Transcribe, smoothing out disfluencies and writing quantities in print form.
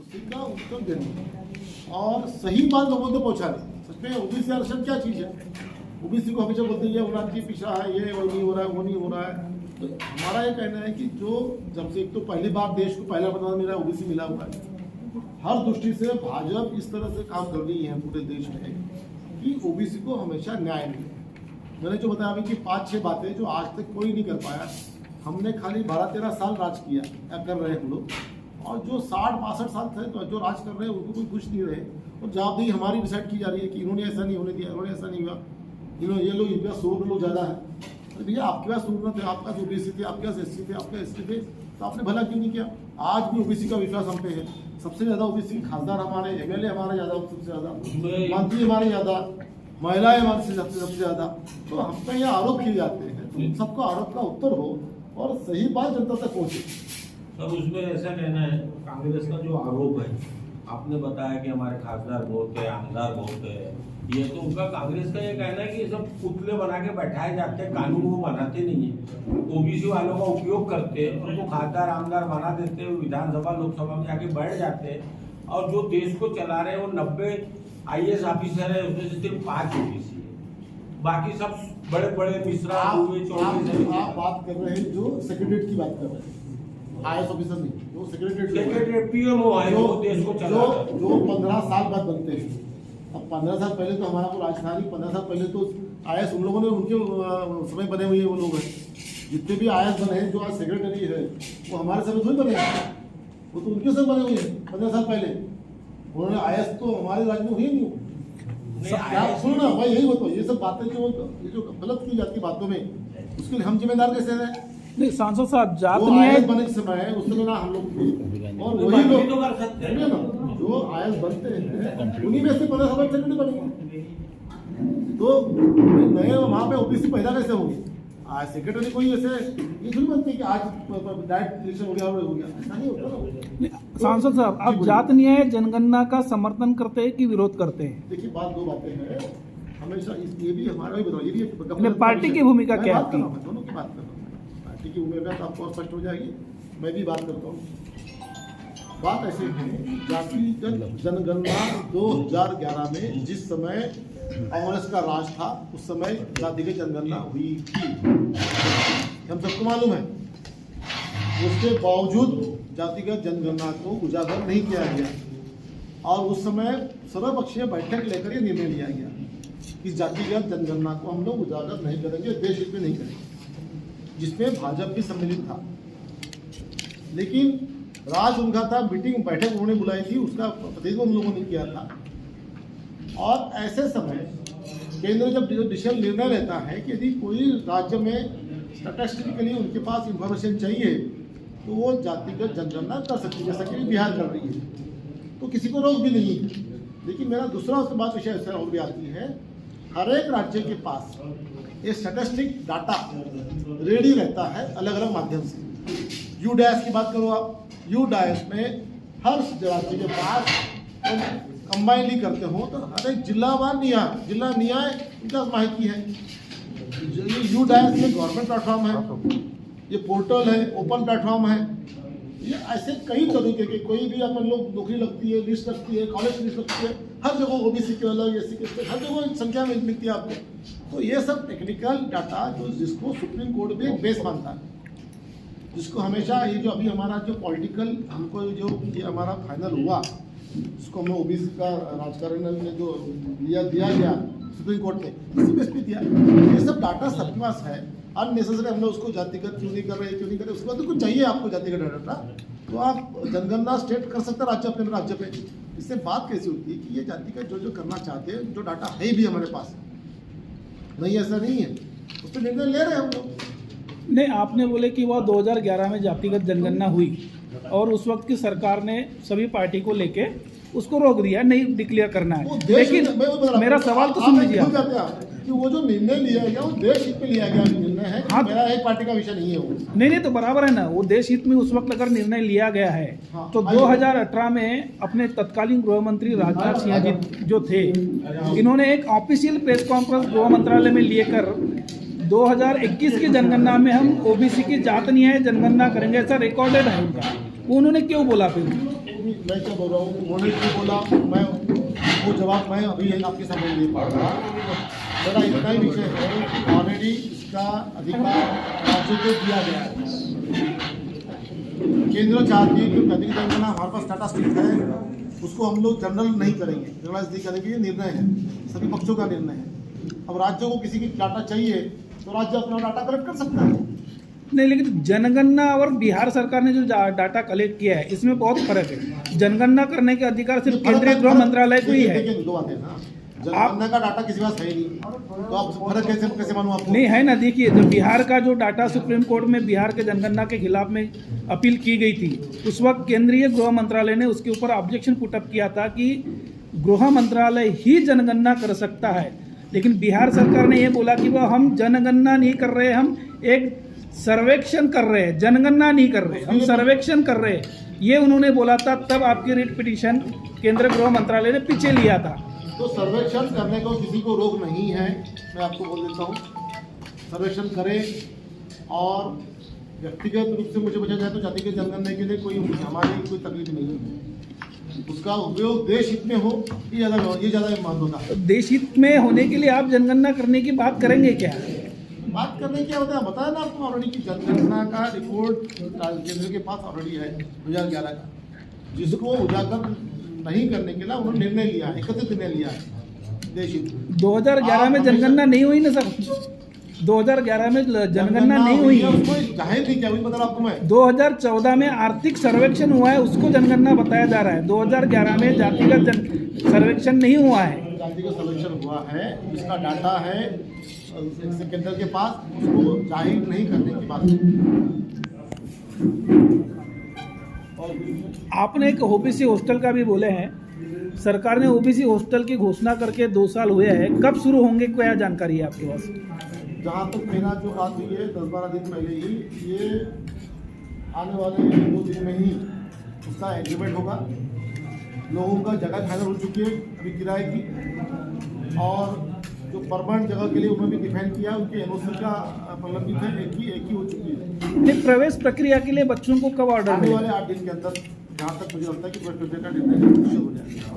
उसी का उत्तर देना और सही बात लोगों तक पहुंचानी। सच में ओबीसी आरक्षण क्या चीज़ है? ओबीसी को हमेशा बोलते हैं उन्नति पिछड़ा है, ये वो नहीं हो रहा है, वो नहीं हो रहा है। तो हमारा ये कहना है कि जो जब से एक तो पहली बार देश को पहला प्रधान मिला ओबीसी मिला हुआ है, हर दृष्टि से भाजपा इस तरह से काम कर रही है पूरे देश में कि ओबीसी को हमेशा न्याय मिले। मैंने जो बताया अभी कि 5-6 बातें जो आज तक कोई नहीं कर पाया, हमने खाली 12-13 साल राज किया या कर रहे हैं हम लोग, और जो 60-62 साल थे तो जो राज कर रहे हैं उनको कोई खुश नहीं रहे। और जवाबदेही हमारी डिसाइड की जा रही है कि इन्होंने ऐसा नहीं होने दिया, इन्होंने ऐसा नहीं हुआ, इन्होंने ये लोग, इनके पास 100 लोग ज़्यादा है। अरे भैया आपके पास 100 थे, आपके पास ओबीसी थे, आपके पास एससी थे, आपके एसटी थे, तो आपने भला क्यों नहीं किया? आज भी ओबीसी का विश्वास हम पे है। सबसे ज़्यादा ओबीसी खासदार हमारे, एमएलए हमारे ज़्यादा, सबसे ज़्यादा मंत्री हमारे ज़्यादा, महिलाएं हमारे से सबसे ज़्यादा। तो हम पे ये आरोप किए जाते हैं, तो इन सबको आरोप का उत्तर हो और सही बात जनता तक पहुँचे। सर उसमें ऐसा कहना है, कांग्रेस का जो आरोप है, आपने बताया कि हमारे खासदार बहुत है, आमदार बहुत है, ये तो उनका कांग्रेस का ये कहना है कि सब पुतले बना के बैठाए जाते हैं, कानून वो बनाते नहीं है, ओबीसी वालों का उपयोग करते हैं, उनको खासदार आमदार बना देते हैं, विधानसभा लोकसभा में जाके बैठ जाते हैं, और जो देश को चला रहे हैं वो 90 IAS ऑफिसर है, उसमें से सिर्फ 5 ओबीसी है, बाकी सब बड़े बड़े मिश्रा हुए। आप बात कर रहे हैं जो सेक्रेटरीट की बात कर रहे हैं, IAS ऑफिसर नहीं, जो सेक्रेटरी पीएमओ है, वो देश को चला रहा है, जो 15 साल बाद बनते हैं। अब 15 साल पहले तो हमारा को राजधानी, 15 साल पहले तो IAS उन लोगों ने उनके समय बने हुए वो लोग हैं। जितने भी IAS बने हैं, जो आज सेक्रेटरी है, वो हमारे समय थोड़ी बने हैं, वो तो उनके समय बने हुए हैं 15 साल पहले। उन्होंने IAS तो हमारे राज्य में हुई नहीं। सुनो ना भाई, यही बताओ, ये सब बातें जो गलत की जाती बातों में, उसके लिए हम जिम्मेदार कैसे हैं? नहीं सांसद साहब, जात न्याय बने के समय है, उस समय ना हम लोग थे, और वही लोग तो कर सकते हैं ना जो IAS बनते हैं उन्हीं में से 15 साल सेक्रेटरी बनेंगे। तो नए वहाँ पे ओबीसी पैदा कैसे होंगे? आज सेक्रेटरी कोई ऐसे ये थोड़ी बनते कि आज डायरेक्ट इलेक्शन हो गया, ऐसा नहीं होता ना। सांसद साहब, आप जात न्याय जनगणना का समर्थन करते हैं कि विरोध करते हैं? देखिए बात 2 बातें हैं हमेशा, ये भी हमारा भी बताओ, ये भी पार्टी की भूमिका क्या है? दोनों की बात कर रहा हूँ। पार्टी की भूमिका तो आपको स्पष्ट हो जाएगी, मैं भी बात करता हूँ। बात ऐसे है, जातिगत जनगणना 2011 में जिस समय कांग्रेस का राज था, उस समय जातिगत जनगणना हुई थी, हम सबको मालूम है। उसके बावजूद जातिगत जनगणना को उजागर नहीं किया गया, और उस समय सर्वपक्षीय बैठक लेकर ये निर्णय लिया गया कि जातिगत जनगणना को हम लोग उजागर नहीं करेंगे, देश हित में नहीं करेंगे, जिसमें भाजपा भी सम्मिलित था। लेकिन राज उनका था, मीटिंग बैठक उन्होंने बुलाई थी, उसका प्रतिनिधित्व उन लोगों ने किया था। और ऐसे समय केंद्र जब डिसीजन निर्णय लेता है कि यदि कोई राज्य में स्टैटिस्टिकली उनके पास इंफॉर्मेशन चाहिए तो वो जातिगत जनगणना कर सकती है, जैसा कि बिहार कर रही है, तो किसी को रोक भी नहीं है। लेकिन मेरा दूसरा उसके बाद विषय ऐसा और भी आती है, हर एक राज्य के पास ये स्टैटिस्टिक डाटा रेडी रहता है अलग अलग माध्यम से। यूडैश की बात करो आप, यूडैश में हर राज्य के पास कंबाइनली करते हो तो हर एक जिलावार जिला न्याय उनका माहिती है। यूडैश में गवर्नमेंट प्लेटफॉर्म है, ये पोर्टल है, ओपन प्लेटफॉर्म है। ये ऐसे कई तरीके के, कोई भी अपन लोग नौकरी लगती है, लिस्ट लगती है, कॉलेज लिस्ट लगती है, हर जगह ओबीसी के अलग, एससी के हर जगह संख्या में मिलती है आपको। तो ये सब टेक्निकल डाटा जो जिसको सुप्रीम कोर्ट भी एक बेस मानता है, जिसको हमेशा ये जो अभी हमारा जो पॉलिटिकल हमको जो ये हमारा फाइनल हुआ, जिसको हमें ओबीसी का राजकारण में जो दिया गया सुप्रीम कोर्ट ने, इसी बेस पे दिया। ये सब डाटा सबके पास है, अननेसेसरी हम लोग उसको जातिगत क्यों नहीं कर रहे, उसके बाद तो कुछ चाहिए आपको जातिगत डाटा, तो आप जनगणना स्टेट कर सकते हैं राज्य अपने राज्य पे। इससे बात कैसी होती है कि ये जातिगत जो करना चाहते हैं, जो डाटा है भी हमारे पास नहीं, ऐसा नहीं है, उस पर निर्णय ले रहे हैं हम लोग। नहीं, आपने बोले कि वह 2011 में जातिगत जनगणना हुई और उस वक्त की सरकार ने सभी पार्टी को लेके उसको रोक दिया, नहीं डिक्लेयर करना है। लेकिन मेरा सवाल तो सुन लीजिए कि वो जो निर्णय लिया गया वो देश हित में लिया गया निर्णय है। हाँ, मेरा एक पार्टी का विषय नहीं है वो। नहीं तो बराबर है ना, वो देश हित में उस वक्त अगर निर्णय लिया गया है। हाँ, तो 2018 में अपने तत्कालीन गृह मंत्री राजनाथ सिंह जी जो थे, इन्होंने एक ऑफिशियल प्रेस कॉन्फ्रेंस गृह मंत्रालय में लेकर 2021 की जनगणना में हम ओबीसी की जात न्याय जनगणना करेंगे, ऐसा रिकॉर्डेड है उनका। उन्होंने क्यों बोला फिर? मैं क्या बोल रहा हूँ, उन्होंने जो बोला मैं वो जवाब मैं अभी आपके सामने नहीं दे पा रहा। मेरा इतना ही विषय है कि ऑलरेडी इसका अधिकार राज्यों को दिया गया है। केंद्र चाहती है कि अधिक जनगणना हमारे पास टाटा स्टिक है, उसको हम लोग जनरल नहीं करेंगे, जनरलाइज नहीं करेंगे, ये निर्णय है, सभी पक्षों का निर्णय है। अब राज्यों को किसी की डाटा चाहिए तो राज्य अपना डाटा कलेक्ट कर सकता है। नहीं, लेकिन जनगणना और बिहार सरकार ने जो डाटा कलेक्ट किया है इसमें बहुत फर्क है। जनगणना करने के अधिकार सिर्फ केंद्रीय गृह मंत्रालय को ही है। देखिए, दो बातें ना, जनगणना का डाटा किसी पास है ही नहीं, तो आप फर्क कैसे मालूम आपको? नहीं है ना, देखिए जो बिहार का जो डाटा सुप्रीम कोर्ट में बिहार के जनगणना के खिलाफ में अपील की गई थी, उस वक्त केंद्रीय गृह मंत्रालय ने उसके ऊपर ऑब्जेक्शन पुटअप किया था कि गृह मंत्रालय ही जनगणना कर सकता है। लेकिन बिहार सरकार ने ये बोला कि वह हम जनगणना नहीं कर रहे, हम एक सर्वेक्षण कर रहे हैं, जनगणना नहीं कर रहे, हम सर्वेक्षण कर रहे हैं, ये उन्होंने बोला था। तब आपकी रिट पिटीशन केंद्रीय गृह मंत्रालय ने पीछे लिया था। तो सर्वेक्षण करने को किसी को रोक नहीं है, मैं आपको बोल देता हूँ, सर्वेक्षण करें और व्यक्तिगत रूप से मुझे पूछा जाए तो जातिगत जनगणना के लिए कोई हमारी कोई तकलीफ नहीं है, उसका उपयोग देश हित में हो ये ज़्यादा मान होता है। देश हित में होने के लिए आप जनगणना करने की बात करेंगे क्या? बात करने क्या होता है, बताया ना आपको ऑलरेडी कि जनगणना का रिपोर्ट केंद्र के पास ऑलरेडी है 2011 का, जिसको उजागर नहीं करने के लिए उन्होंने निर्णय लिया, एकत्रित निर्णय लिया है देश हित। 2011 में जनगणना नहीं हुई ना सर, 2011 में जनगणना नहीं हुई, जाहिर नहीं, क्या हुई बता रहा आपको मैं। 2014 में आर्थिक सर्वेक्षण हुआ है, उसको जनगणना बताया जा रहा है। 2011 में जातिगत सर्वेक्षण नहीं हुआ है। जातिगत सर्वेक्षण हुआ है, इसका डाटा है केंद्र के पास, उसको जाहिर नहीं करने की बात। आपने एक ओबीसी हॉस्टल का भी बोले हैं, सरकार ने ओबीसी हॉस्टल की घोषणा करके 2 साल हुए हैं, कब शुरू होंगे, क्या जानकारी है आपके पास? जहाँ तक मेरा जो बात हुई है 10-12 दिन पहले ही, ये आने वाले 2 दिन में ही उसका एग्रीमेंट होगा। लोगों का जगह फाइनल हो चुकी है अभी किराए की, और जो परमानेंट जगह के लिए उन्होंने भी डिफाइन किया, उनके एनओसी का प्रलंबित है, एक ही हो चुकी है। ये प्रवेश प्रक्रिया के लिए बच्चों को कब ऑर्डर आने मिलेगा? वाले 8 दिन के अंदर जहाँ तक मुझे लगता है कि प्रवेश प्रक्रिया का निर्णय हो जाएगा।